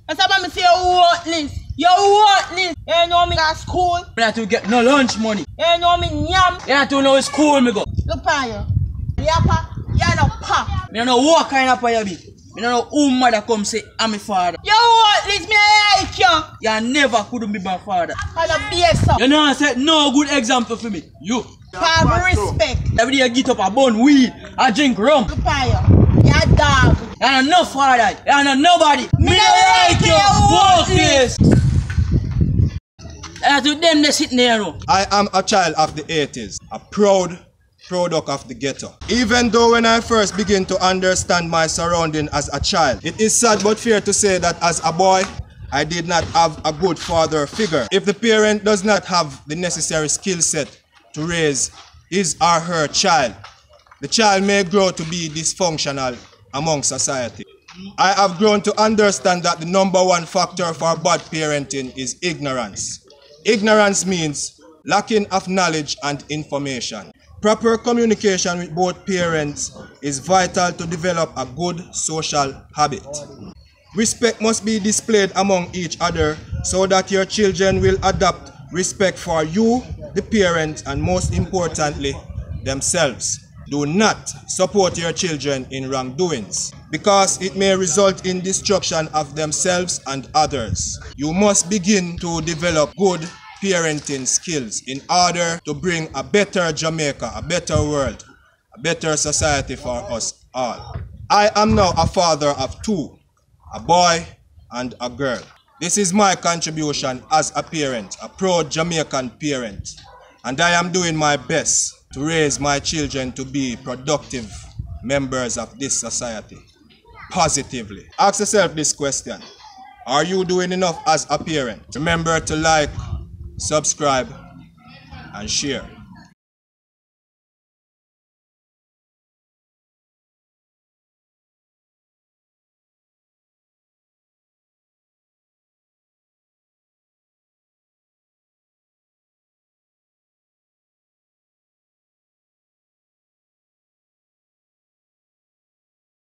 That's why I say you're worthless. You're worthless. You know me at school. I have to get no lunch money. You know me nyam. You have to know it's school me go. Look at you. Yapa. You're no pop. I don't know what kind of fire be. I don't know who mother come say I'm my father. You're worthless. Me I like you. You never couldn't be my father. I'm a BS up. You know I said no good example for me. You. Have respect. Every day you get up, I burn weed, I drink rum. Look at you. You're a dog. You're no father. You're not nobody. Me I like you. Fuck this. To them they sitting there. I am a child of the 80s, a proud product of the ghetto. Even though when I first begin to understand my surrounding as a child, it is sad but fair to say that as a boy, I did not have a good father figure. If the parent does not have the necessary skill set to raise his or her child, the child may grow to be dysfunctional among society. I have grown to understand that the #1 factor for bad parenting is ignorance. Ignorance means lacking of knowledge and information. Proper communication with both parents is vital to develop a good social habit. Respect must be displayed among each other so that your children will adopt respect for you, the parents, and most importantly, themselves. Do not support your children in wrongdoings because it may result in destruction of themselves and others. You must begin to develop good parenting skills in order to bring a better Jamaica, a better world, a better society for us all. I am now a father of 2, a boy and a girl. This is my contribution as a parent, a proud Jamaican parent, and I am doing my best to raise my children to be productive members of this society, positively. Ask yourself this question: are you doing enough as a parent? Remember to like, subscribe, and share.